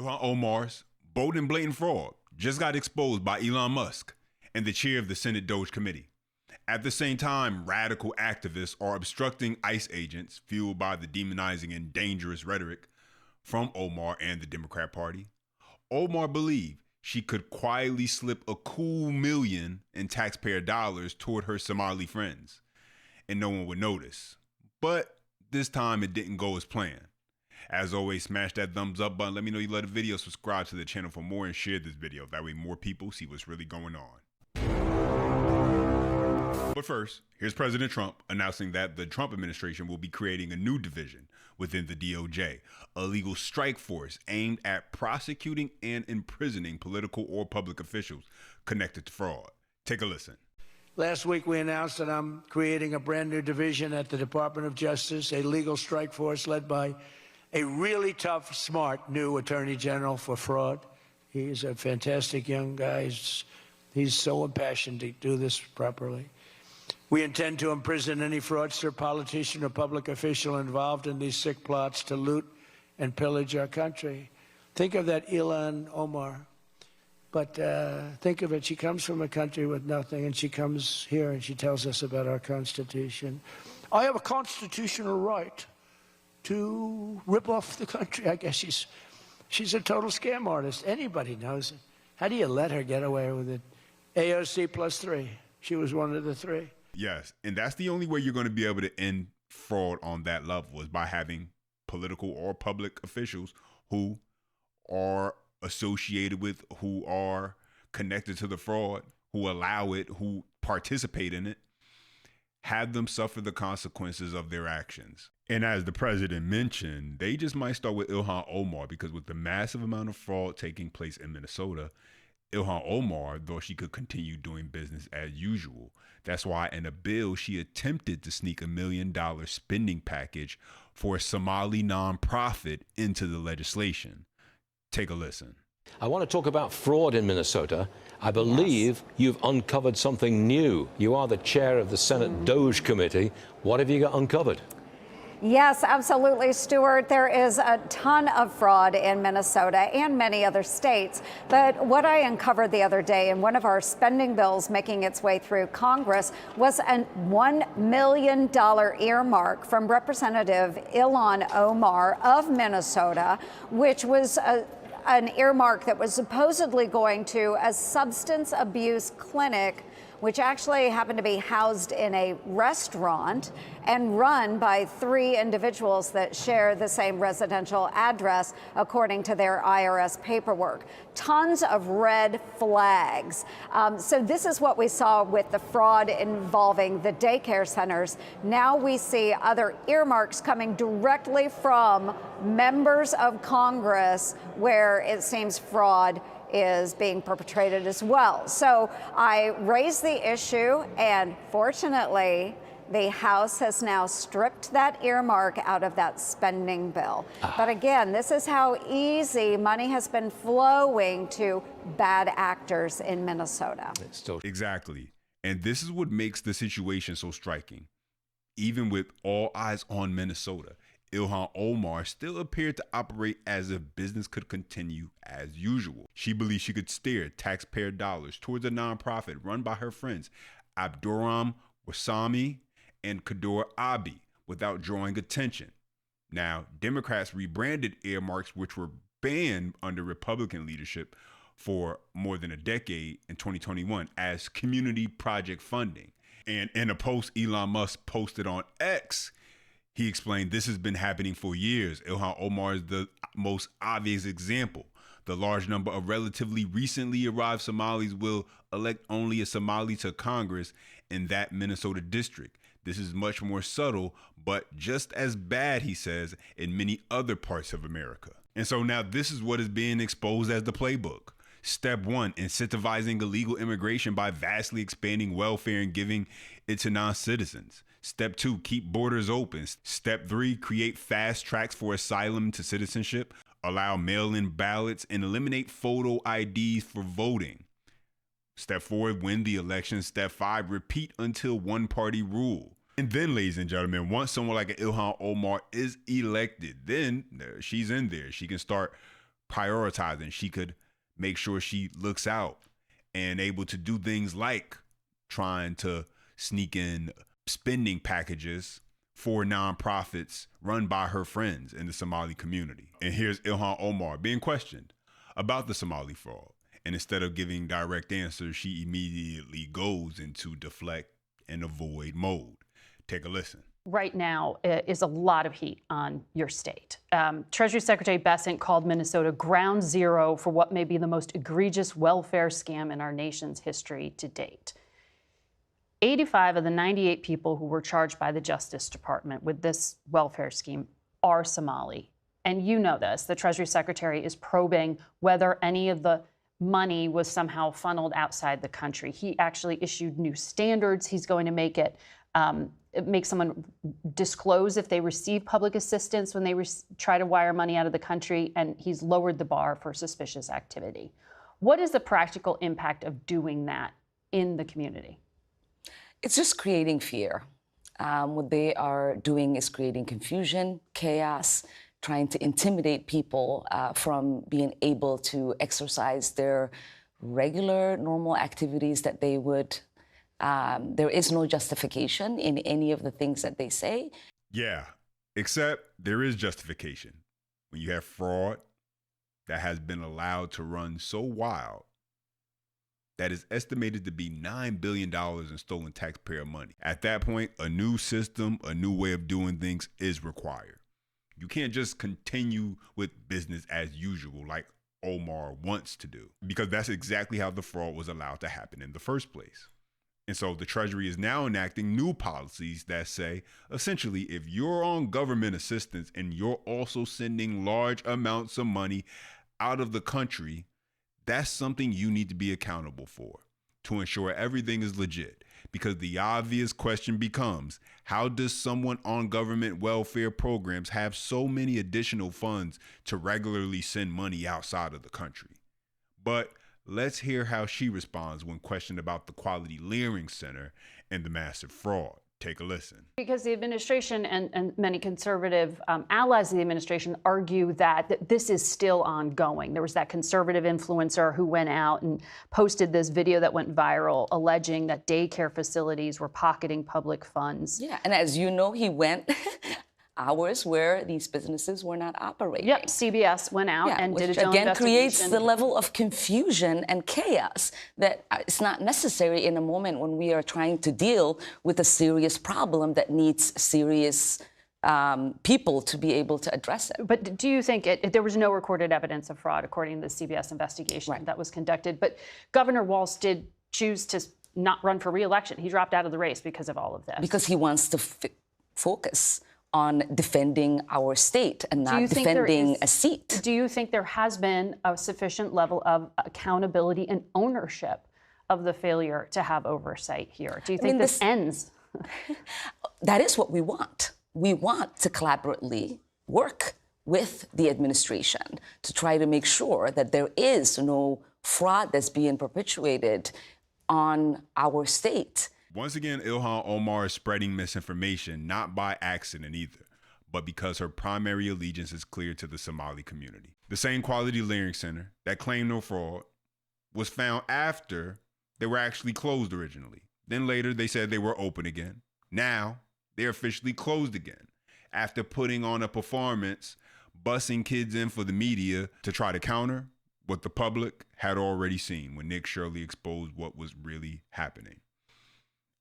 Ilhan Omar's bold and blatant fraud just got exposed by Elon Musk and the chair of the Senate Doge Committee. At the same time, radical activists are obstructing ICE agents fueled by the demonizing and dangerous rhetoric from Omar and the Democrat Party. Omar believed she could quietly slip a cool million in taxpayer dollars toward her Somali friends, and no one would notice. But this time it didn't go as planned. As always, smash that thumbs up button. Let me know you love the video. Subscribe to the channel for more and share this video. That way more people see what's really going on. But first, here's President Trump announcing that the Trump administration will be creating a new division within the DOJ, a legal strike force aimed at prosecuting and imprisoning political or public officials connected to fraud. Take a listen. Last week, we announced that I'm creating a brand new division at the Department of Justice, a legal strike force led by a really tough, smart new Attorney General for fraud. He's a fantastic young guy. He's so impassioned to do this properly. We intend to imprison any fraudster, politician, or public official involved in these sick plots to loot and pillage our country. Think of that Ilhan Omar. But think of it, she comes from a country with nothing, and she comes here and she tells us about our Constitution. I have a constitutional right to rip off the country. I guess she's a total scam artist. Anybody knows it. How do you let her get away with it? AOC +3. She was one of the three. Yes, and that's the only way you're going to be able to end fraud on that level is by having political or public officials who are associated with, who are connected to the fraud, who allow it, who participate in it, have them suffer the consequences of their actions. And as the president mentioned, they just might start with Ilhan Omar because with the massive amount of fraud taking place in Minnesota, Ilhan Omar thought she could continue doing business as usual. That's why in a bill, she attempted to sneak $1 million spending package for a Somali nonprofit into the legislation. Take a listen. I want to talk about fraud in Minnesota. I believe you've uncovered something new. You are the chair of the Senate Doge Committee. What have you got uncovered? Yes, absolutely, Stuart. There is a ton of fraud in Minnesota and many other states. But what I uncovered the other day in one of our spending bills making its way through Congress was a $1 million earmark from Representative Ilhan Omar of Minnesota, which was an earmark that was supposedly going to a substance abuse clinic, which actually happened to be housed in a restaurant and run by 3 individuals that share the same residential address, according to their IRS paperwork. Tons of red flags. So this is what we saw with the fraud involving the daycare centers. Now we see other earmarks coming directly from members of Congress where it seems fraud is being perpetrated as well. So I raised the issue, and fortunately, the House has now stripped that earmark out of that spending bill. But again, this is how easy money has been flowing to bad actors in Minnesota. Exactly. And this is what makes the situation so striking. Even with all eyes on Minnesota, Ilhan Omar still appeared to operate as if business could continue as usual. She believed she could steer taxpayer dollars towards a nonprofit run by her friends Abdurrahman Warsami and Kador Abi without drawing attention. Now, Democrats rebranded earmarks which were banned under Republican leadership for more than a decade in 2021 as community project funding. And in a post Elon Musk posted on X, he explained this has been happening for years. Ilhan Omar is the most obvious example. The large number of relatively recently arrived Somalis will elect only a Somali to Congress in that Minnesota district. This is much more subtle, but just as bad, he says, in many other parts of America. And so now this is what is being exposed as the playbook. Step 1, incentivizing illegal immigration by vastly expanding welfare and giving it to non-citizens. Step 2, keep borders open. Step 3, create fast tracks for asylum to citizenship, allow mail-in ballots, and eliminate photo IDs for voting. Step 4, win the election. Step 5, repeat until one-party rule. And then, ladies and gentlemen, once someone like Ilhan Omar is elected, then she's in there. She can start prioritizing. She could make sure she looks out and able to do things like trying to sneak in spending packages for nonprofits run by her friends in the Somali community. And here's Ilhan Omar being questioned about the Somali fraud. And instead of giving direct answers, she immediately goes into deflect and avoid mode. Take a listen. Right now is a lot of heat on your state. Treasury Secretary Bessent called Minnesota ground zero for what may be the most egregious welfare scam in our nation's history to date. 85 of the 98 people who were charged by the Justice Department with this welfare scheme are Somali. And you know this. The Treasury Secretary is probing whether any of the money was somehow funneled outside the country. He actually issued new standards. He's going to make it make someone disclose if they receive public assistance when they try to wire money out of the country, and he's lowered the bar for suspicious activity. What is the practical impact of doing that in the community? It's just creating fear. What they are doing is creating confusion, chaos, trying to intimidate people from being able to exercise their regular, normal activities that they would. There is no justification in any of the things that they say. Yeah, except there is justification. When you have fraud that has been allowed to run so wild that is estimated to be $9 billion in stolen taxpayer money. At that point, a new system, a new way of doing things is required. You can't just continue with business as usual like Omar wants to do, because that's exactly how the fraud was allowed to happen in the first place. And so the Treasury is now enacting new policies that say, essentially, if you're on government assistance and you're also sending large amounts of money out of the country, that's something you need to be accountable for to ensure everything is legit. Because the obvious question becomes, how does someone on government welfare programs have so many additional funds to regularly send money outside of the country? But let's hear how she responds when questioned about the Quality Clearing Center and the massive fraud. Take a listen. Because the administration and many conservative allies of the administration argue that this is still ongoing. There was that conservative influencer who went out and posted this video that went viral alleging that daycare facilities were pocketing public funds. Yeah, and as you know, he went hours where these businesses were not operating. Yep, CBS went out and did its own again investigation. creates the level of confusion and chaos that is not necessary in a moment when we are trying to deal with a serious problem that needs serious people to be able to address it. But do you think there was no recorded evidence of fraud according to the CBS investigation that was conducted? But Governor Walz did choose to not run for re-election. He dropped out of the race because of all of this. Because he wants to focus on defending our state and not defending a seat. Do you think there has been a sufficient level of accountability and ownership of the failure to have oversight here? Do you think this ends? That is what we want. We want to collaboratively work with the administration to try to make sure that there is no fraud that's being perpetuated on our state. Once again, Ilhan Omar is spreading misinformation, not by accident either, but because her primary allegiance is clear to the Somali community. The same Quality Clearing Center that claimed no fraud was found after they were actually closed originally. Then later they said they were open again. Now they're officially closed again after putting on a performance, bussing kids in for the media to try to counter what the public had already seen when Nick Shirley exposed what was really happening.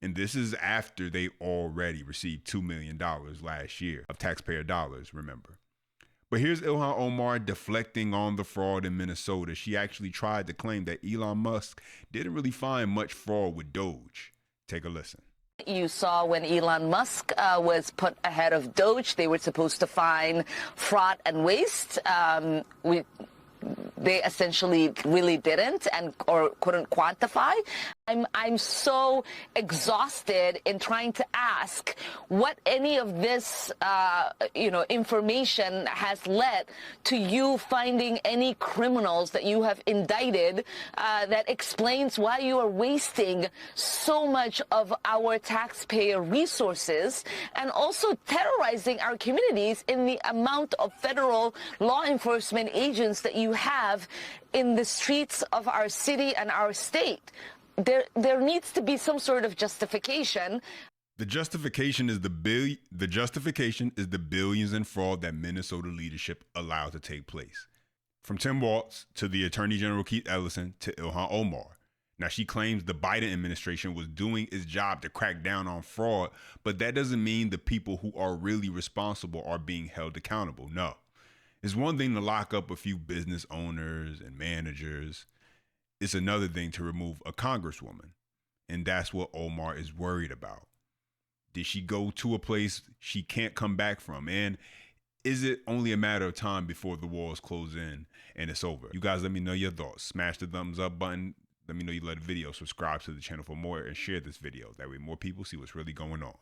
And this is after they already received $2 million last year of taxpayer dollars, remember. But here's Ilhan Omar deflecting on the fraud in Minnesota. She actually tried to claim that Elon Musk didn't really find much fraud with Doge. Take a listen. You saw when Elon Musk was put ahead of Doge, they were supposed to find fraud and waste. They essentially really didn't or couldn't quantify. I'm so exhausted in trying to ask what any of this, information has led to you finding any criminals that you have indicted that explains why you are wasting so much of our taxpayer resources and also terrorizing our communities in the amount of federal law enforcement agents that you have in the streets of our city and our state. There needs to be some sort of justification. The justification is the billions in fraud that Minnesota leadership allowed to take place. From Tim Walz to the Attorney General Keith Ellison to Ilhan Omar. Now, she claims the Biden administration was doing its job to crack down on fraud, but that doesn't mean the people who are really responsible are being held accountable. No. It's one thing to lock up a few business owners and managers. It's another thing to remove a congresswoman. And that's what Omar is worried about. Did she go to a place she can't come back from? And is it only a matter of time before the walls close in and it's over? You guys let me know your thoughts. Smash the thumbs up button. Let me know you love the video. Subscribe to the channel for more and share this video. That way more people see what's really going on.